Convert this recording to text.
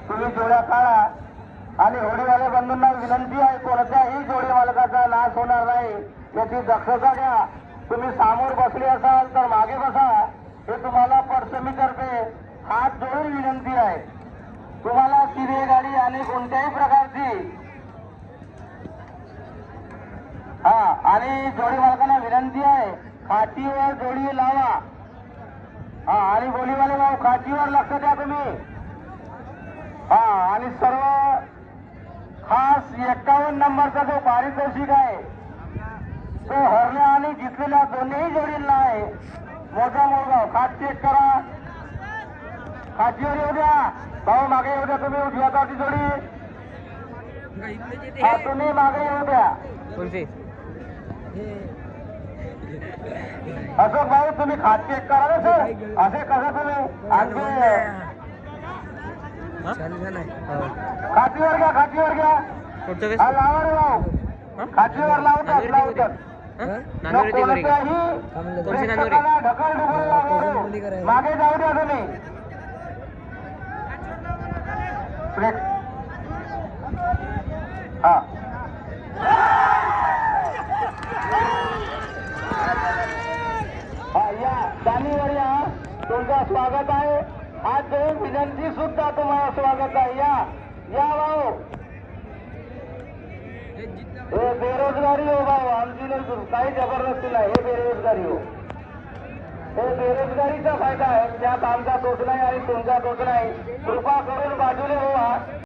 तुम्ही जोड्या काढा आणि होडीवाले बंधूंना विनंती आहे, कोणत्याही जोडी मालकाचा नाश होणार नाही याची दक्षता घ्या. तुम्ही समोर बसले असाल तर मागे बसा. हे तुम्हाला पटसमीतर्फे हात जोडून विनंती आहे. तुम्हाला ती गाडी आणि कोणत्याही प्रकारची आणि जोडी मालकांना विनंती आहे, खाटीवर जोडी लावा. आणि बोलीवाले भाऊ खाटीवर लक्ष द्या तुम्ही. आणि सर्व खास 51 नंबरचा जो पारितोषिक आहे तो हरल्या आणि जिंकलेल्या दोन्ही जोडींना आहे. मोठा मोरगाव खाट चेक करा. खाटीवर येऊ द्या भाऊ, मागे येऊ द्या तुम्ही. उजव्या हाताची जोडी तुम्ही मागे येऊ द्या. अशोक भाऊ तुम्ही खाट चेक करा ना सर. असे कसं तुम्ही आणखी खाटीवर घ्या, खाटीवर घ्या. लावा रे भाऊ, खाटीवर लावतात लावतात. ढकल ढुकल मागे जाऊ द्या तुम्ही. या दानीवर या, तुमचं स्वागत आहे. आज दोन विनंती सुद्धा तुम्हाला स्वागत आहे. या भाऊ. हे बेरोजगारी हो भाऊ, आमची नाही काही जबरदस्ती नाही. हे बेरोजगारी हो, हे बेरोजगारीचा फायदा आहे. त्यात आमचा दोष नाही आणि तुमचा दोष नाही. कृपा करून बाजूला व्हा.